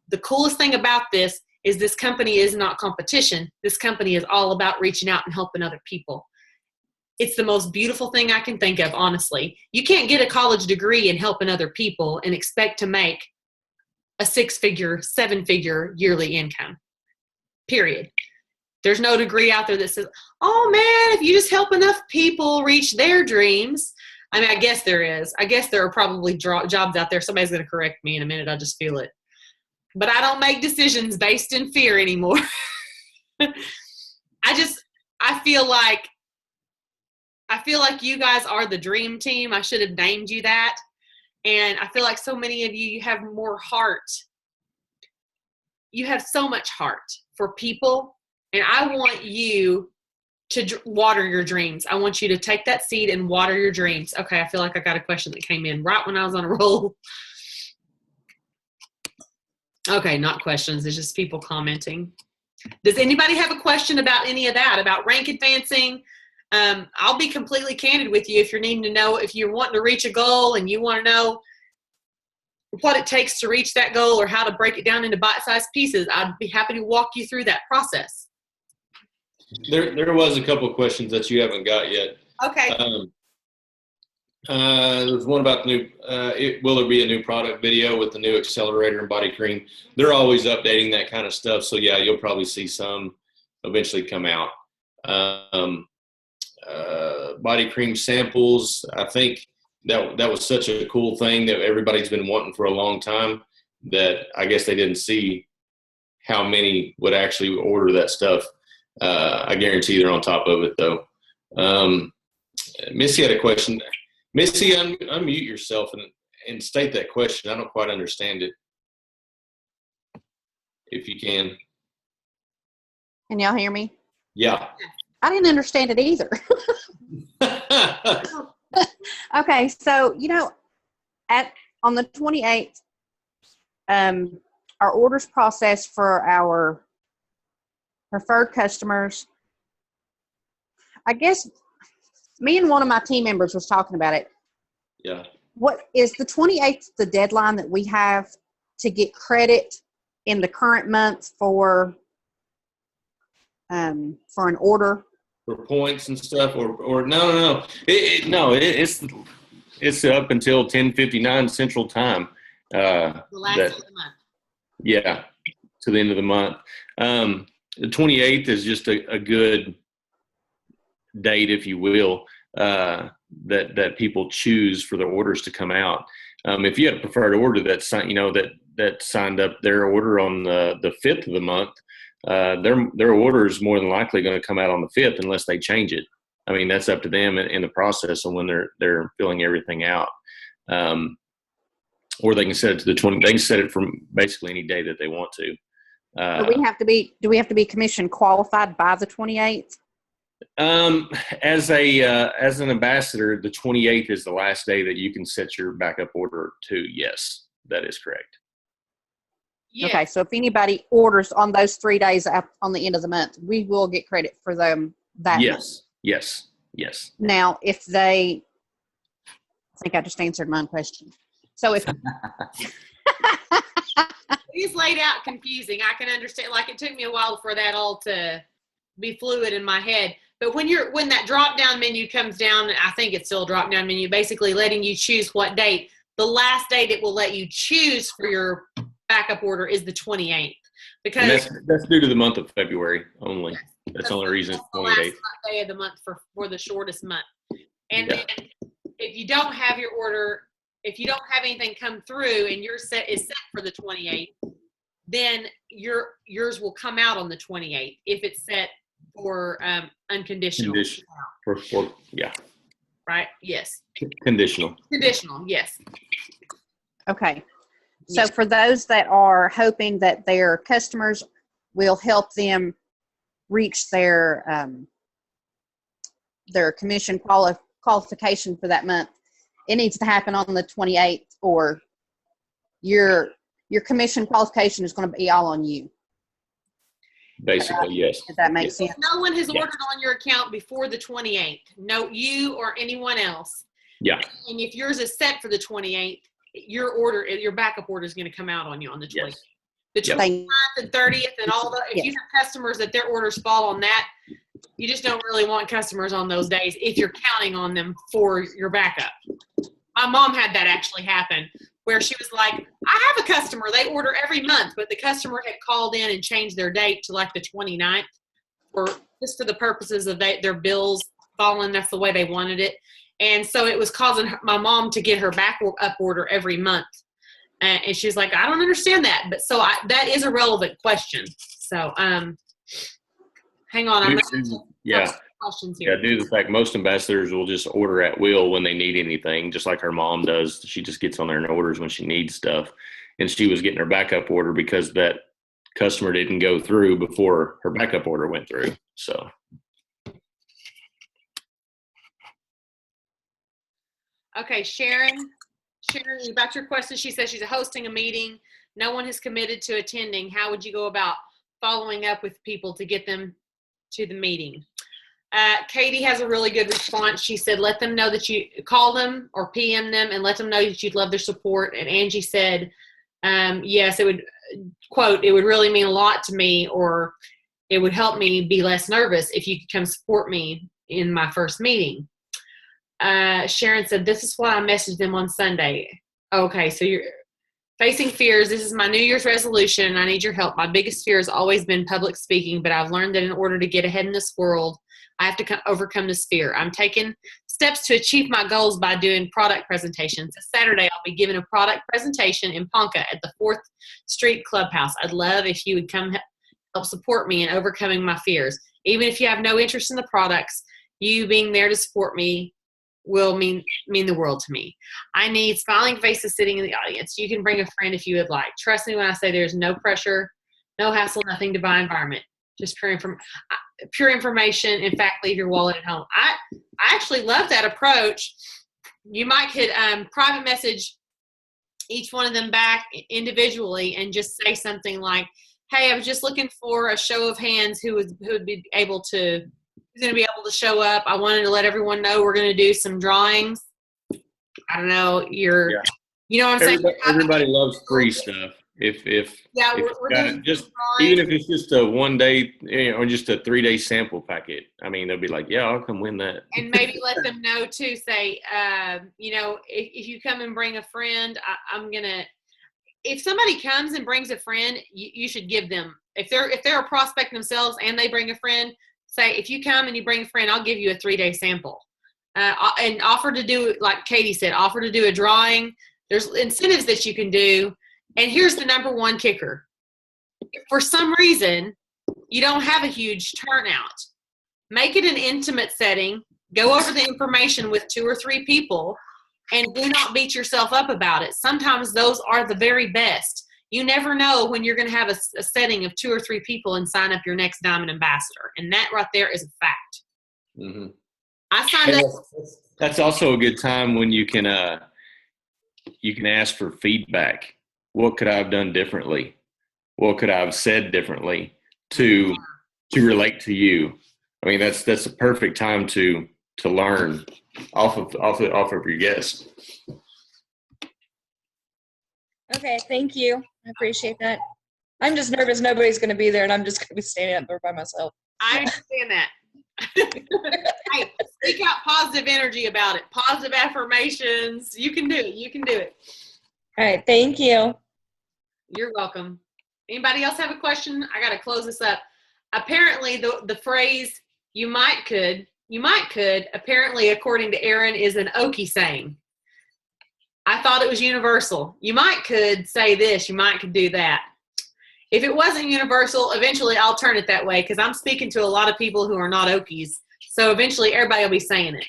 The coolest thing about this is this company is not competition. This company is all about reaching out and helping other people. It's the most beautiful thing I can think of, honestly. You can't get a college degree in helping other people and expect to make a 6-figure, 7-figure yearly income, period. There's no degree out there that says, oh man, if you just help enough people reach their dreams. I mean, I guess there is. I guess there are probably jobs out there. Somebody's going to correct me in a minute. I just feel it. But I don't make decisions based in fear anymore. I feel like you guys are the dream team. I should have named you that. And I feel like so many of you have more heart. You have so much heart for people. And I want you to water your dreams. I want you to take that seed and water your dreams. Okay, I feel like I got a question that came in right when I was on a roll. Okay, not questions. It's just people commenting. Does anybody have a question about any of that, about rank advancing? I'll be completely candid with you if you're needing to know, if you're wanting to reach a goal and you want to know what it takes to reach that goal or how to break it down into bite-sized pieces. I'd be happy to walk you through that process. There was a couple of questions that you haven't got yet. Okay. There's one about the new, will there be a new product video with the new accelerator and body cream? They're always updating that kind of stuff. So yeah, you'll probably see some eventually come out. Body cream samples, I think that was such a cool thing that everybody's been wanting for a long time, that I guess they didn't see how many would actually order that stuff. I guarantee they're on top of it though. Missy had a question. Missy, unmute yourself and state that question. I don't quite understand it. If you can. Can y'all hear me? Yeah. I didn't understand it either. Okay, so on the 28th, our orders process for our preferred customers. I guess me and one of my team members was talking about it. Yeah. What is the 28th the deadline that we have to get credit in the current month for an order? For points and stuff, or no. It's up until 10:59 Central Time. The last of the month. Yeah, to the end of the month. The 28th is just a good date, if you will, that people choose for their orders to come out. If you had a preferred order that signed up their order on the 5th of the month, their order is more than likely going to come out on the 5th unless they change it. I mean, that's up to them in the process and when they're filling everything out. Or they can set it to the 20. They can set it from basically any day that they want to. Do we have to be commission qualified by the 28th? As an ambassador, the 28th is the last day that you can set your backup order to. Yes, that is correct. Yeah. Okay, so if anybody orders on those 3 days on the end of the month, we will get credit for them that month. Yes. Now, if they, I think I just answered my own question. So if It's laid out confusing. I can understand. Like, it took me a while for that all to be fluid in my head. But when that drop down menu comes down, I think it's still a drop down menu, basically letting you choose what date. The last date it will let you choose for your backup order is the 28th, because that's due to the month of February only. That's the only reason it's the last 28th. day of the month for the shortest month. And Yeah. then if you don't have your order, if you don't have anything come through and your set is set for the 28th, then yours will come out on the 28th if it's set for unconditional. Yeah. Right? Yes. Conditional. Conditional. Yes. okay, so for those that are hoping that their customers will help them reach their commission qualification for that month, it needs to happen on the 28th, or your commission qualification is going to be all on you. Basically, yes. If that makes If sense. no one has Yeah. ordered on your account before the 28th, no, you or anyone else. Yeah. And if yours is set for the 28th, your backup order is going to come out on you on the 28th. Yes. The Yep. 29th and 30th and all the, if you have customers that their orders fall on that, you just don't really want customers on those days if you're counting on them for your backup. My mom had that actually happen, where she was like, I have a customer, they order every month, but the customer had called in and changed their date to like the 29th just for the purposes of their bills falling. That's the way they wanted it. And so it was causing my mom to get her backup order every month. And she's like, I don't understand that. But so that is a relevant question. So hang on. I'm Yeah. questions Yeah, here. due to the fact most ambassadors will just order at will when they need anything, just like her mom does. She just gets on there and orders when she needs stuff. And she was getting her backup order because that customer didn't go through before her backup order went through. So Okay, Sharon, about your question, she says she's hosting a meeting. No one has committed to attending. How would you go about following up with people to get them to the meeting? Katie has a really good response. She said, let them know that you call them or PM them and let them know that you'd love their support. And Angie said, yes, it would, quote, it would really mean a lot to me, or it would help me be less nervous if you could come support me in my first meeting. Sharon said, this is why I messaged them on Sunday. Okay, so you're facing fears. This is my New Year's resolution, and I need your help. My biggest fear has always been public speaking, but I've learned that in order to get ahead in this world, I have to overcome this fear. I'm taking steps to achieve my goals by doing product presentations. This Saturday, I'll be giving a product presentation in Ponca at the 4th Street Clubhouse. I'd love if you would come help support me in overcoming my fears. Even if you have no interest in the products, you being there to support me will mean the world to me. I need smiling faces sitting in the audience. You can bring a friend if you would like. Trust me when I say there's no pressure, no hassle, nothing to buy environment. Just pure information. In fact, leave your wallet at home. I actually love that approach. You might could private message each one of them back individually and just say something like, hey, I was just looking for a show of hands who would be able to who's going to be able to show up. I wanted to let everyone know we're going to do some drawings. I don't know. You know what I'm saying? everybody loves free stuff. If we're doing just drawings. even if it's just a 1 day or just a 3 day sample packet, I mean, they'll be like, yeah, I'll come win that. And maybe let them know too, say, if you come and bring a friend, I'm going to, if somebody comes and brings a friend, you should give them, if they're a prospect themselves and they bring a friend, say, if you come and you bring a friend, I'll give you a 3-day sample. And offer to do, like Katie said, offer to do a drawing. There's incentives that you can do. And here's the number one kicker. If for some reason you don't have a huge turnout, make it an intimate setting. Go over the information with 2 or 3 people, and do not beat yourself up about it. Sometimes those are the very best. You never know when you're going to have a setting of 2 or 3 people and sign up your next Diamond Ambassador. And that right there is a fact. Mm-hmm. I signed up. That's also a good time when you can ask for feedback. What could I have done differently? What could I have said differently to relate to you? I mean, that's a perfect time to learn off of your guests. Okay, thank you. I appreciate that. I'm just nervous nobody's going to be there and I'm just going to be standing up there by myself. I understand that. Hey, speak out positive energy about it. Positive affirmations. You can do it. You can do it. All right, thank you. You're welcome. Anybody else have a question? I got to close this up. Apparently, the phrase "you might could," apparently, according to Aaron, is an Okie saying. I thought it was universal. You might could say this. You might could do that. If it wasn't universal, eventually I'll turn it that way because I'm speaking to a lot of people who are not Okies. So eventually everybody will be saying it.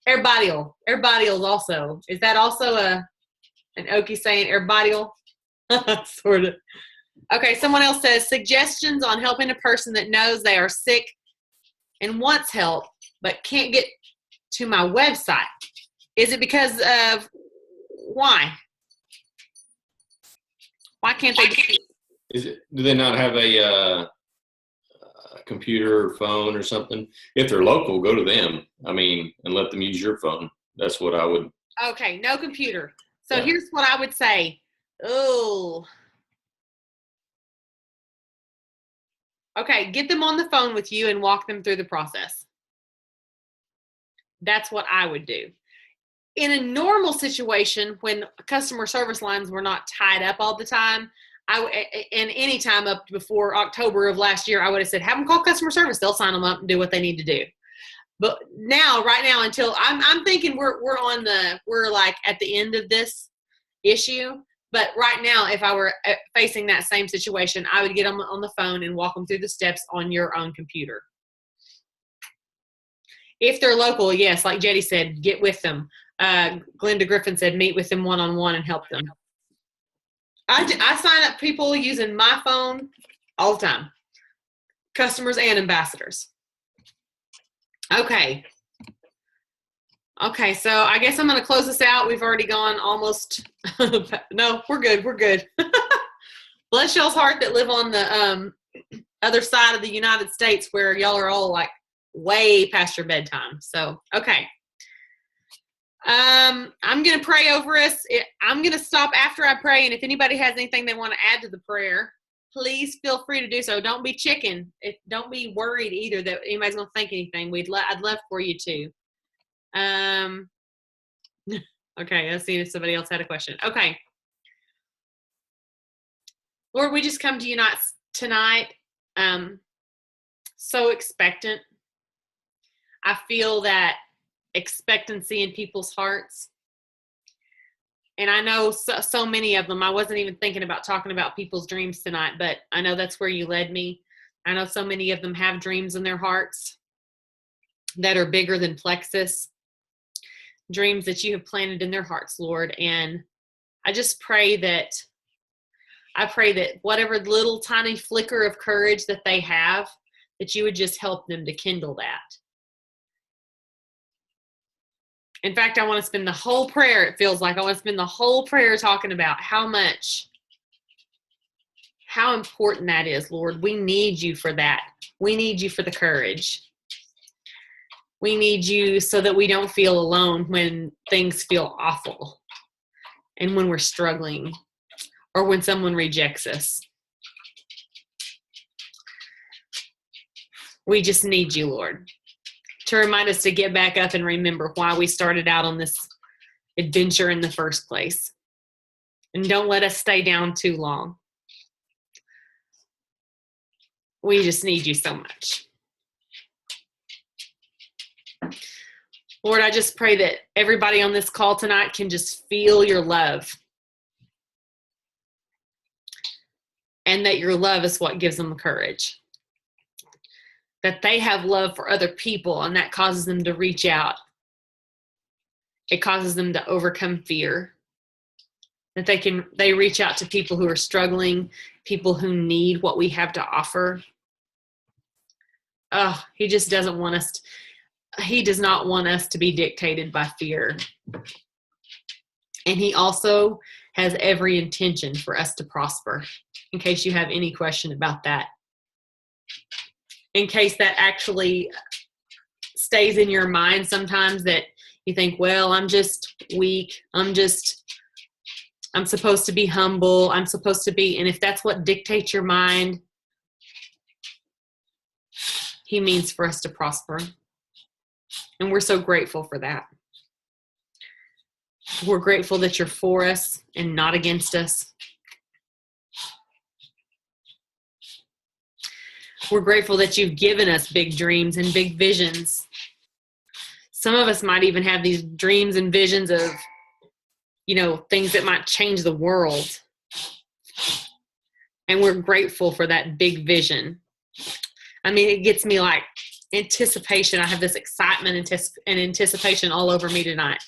Everybody will also. Is that also an Okie saying, everybody will? Sort of. Okay, someone else says, suggestions on helping a person that knows they are sick and wants help but can't get to my website. Is it because of why? Why can't they Do they not have a computer or phone or something? If they're local, go to them. I mean, and let them use your phone. That's what I would. Okay, no computer. So Yeah. Here's what I would say. Okay, get them on the phone with you and walk them through the process. That's what I would do. In a normal situation, when customer service lines were not tied up all the time, and any time up before October of last year, I would have said, have them call customer service. They'll sign them up and do what they need to do. But right now, until I'm thinking we're like at the end of this issue. But right now, if I were facing that same situation, I would get them on the phone and walk them through the steps on your own computer. If they're local, yes, like Jetty said, get with them. Glenda Griffin said, meet with them one-on-one and help them. I sign up people using my phone all the time, customers and ambassadors. Okay, so I guess I'm going to close this out. We've already gone almost. No, we're good. Bless y'all's heart that live on the other side of the United States where y'all are all like way past your bedtime. So, okay. I'm going to pray over us. I'm going to stop after I pray, and if anybody has anything they want to add to the prayer, please feel free to do so. Don't be chicken. Don't be worried either that anybody's going to think anything. I'd love for you to. Okay, let's see if somebody else had a question. Okay. Lord, we just come to you tonight so expectant. I feel that expectancy in people's hearts. And I know so many of them. I wasn't even thinking about talking about people's dreams tonight, but I know that's where you led me. I know so many of them have dreams in their hearts that are bigger than plexus, dreams that you have planted in their hearts, Lord. And I just pray that whatever little tiny flicker of courage that they have, that you would just help them to kindle that. In fact, I want to spend the whole prayer, it feels like I want to spend the whole prayer talking about how important that is, Lord. We need you for that. We need you for the courage. We need you so that we don't feel alone when things feel awful and when we're struggling or when someone rejects us. We just need you, Lord, to remind us to get back up and remember why we started out on this adventure in the first place. And don't let us stay down too long. We just need you so much. Lord, I just pray that everybody on this call tonight can just feel your love. And that your love is what gives them the courage. That they have love for other people, and that causes them to reach out. It causes them to overcome fear. That they reach out to people who are struggling, people who need what we have to offer. Oh, he just doesn't want us he does not want us to be dictated by fear. And he also has every intention for us to prosper, in case you have any question about that. In case that actually stays in your mind sometimes, that you think, well, I'm just weak. I'm supposed to be humble. I'm supposed to be, and if that's what dictates your mind, he means for us to prosper. And we're so grateful for that. We're grateful that you're for us and not against us. We're grateful that you've given us big dreams and big visions. Some of us might even have these dreams and visions of, things that might change the world. And we're grateful for that big vision. I mean, it gets me like anticipation. I have this excitement and anticipation all over me tonight.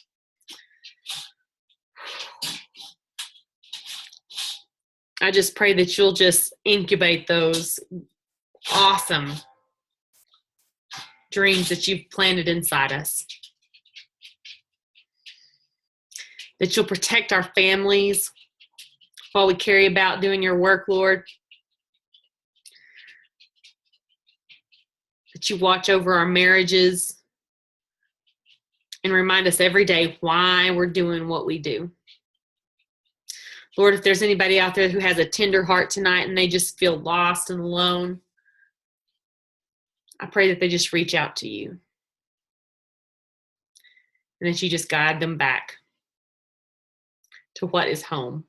I just pray that you'll just incubate those awesome dreams that you've planted inside us. That you'll protect our families while we carry about doing your work, Lord. That you watch over our marriages and remind us every day why we're doing what we do. Lord, if there's anybody out there who has a tender heart tonight and they just feel lost and alone, I pray that they just reach out to you and that you just guide them back to what is home.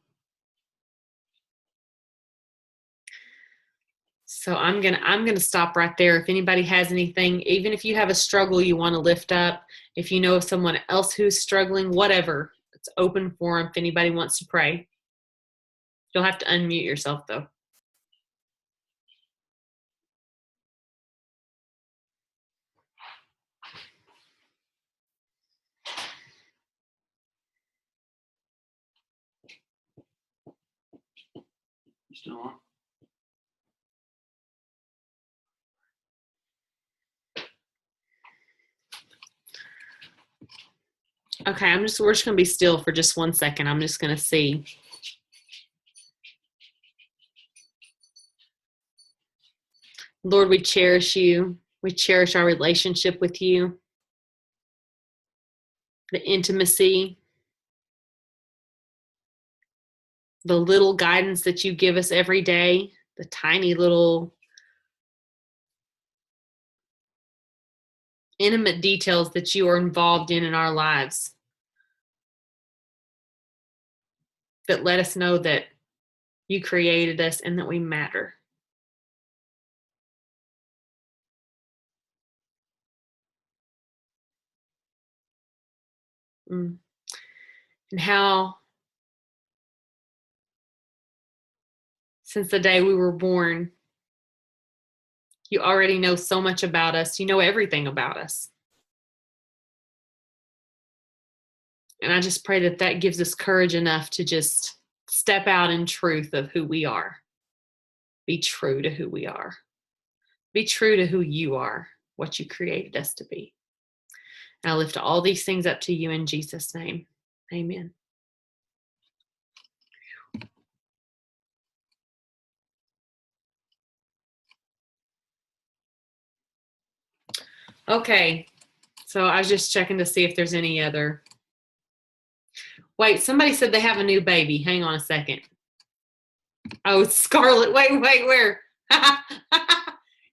So I'm gonna stop right there. If anybody has anything, even if you have a struggle you want to lift up, if you know of someone else who's struggling, whatever, it's open forum if anybody wants to pray. You'll have to unmute yourself though. Still on? Okay, we're just gonna be still for just 1 second. I'm just gonna see. Lord, we cherish you. We cherish our relationship with you. The intimacy. The little guidance that you give us every day. The tiny little intimate details that you are involved in our lives. That let us know that you created us and that we matter. And how, since the day we were born, you already know so much about us. You know everything about us. And I just pray that that gives us courage enough to just step out in truth of who we are. Be true to who we are. Be true to who you are, what you created us to be. And I lift all these things up to you in Jesus' name. Amen. Okay, so I was just checking to see if there's any other. Wait, somebody said they have a new baby. Hang on a second. Oh, it's Scarlett. Wait, where?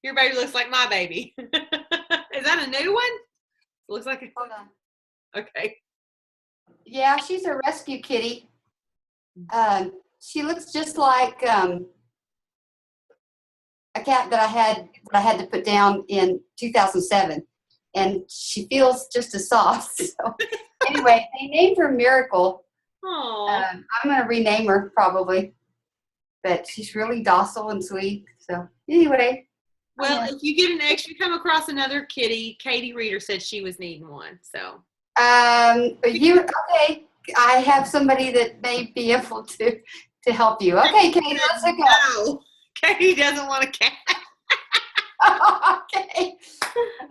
Your baby looks like my baby. Is that a new one? Looks like it. Hold on. Okay. Yeah, she's a rescue kitty. She looks just like a cat that I had to put down in 2007, and she feels just as soft. So anyway, they named her Miracle. Aw. I'm gonna rename her probably, but she's really docile and sweet. So anyway, Well, if you get an extra, come across another kitty. Katie Reeder said she was needing one. So okay? I have somebody that may be able to help you. Okay, Katie, let's hook up. no, Katie doesn't want a cat. Okay.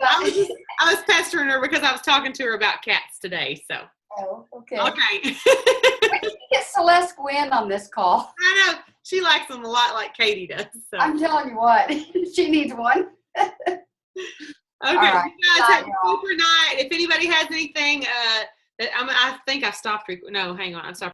I was pestering her because I was talking to her about cats today. So Oh, okay. okay. We need to get Celeste Gwynn on this call. I know she likes them a lot, like Katie does. So I'm telling you what, she needs one. okay, right. you guys Bye, have a y'all. super night. If anybody has anything, I think I stopped. No, hang on, I stopped.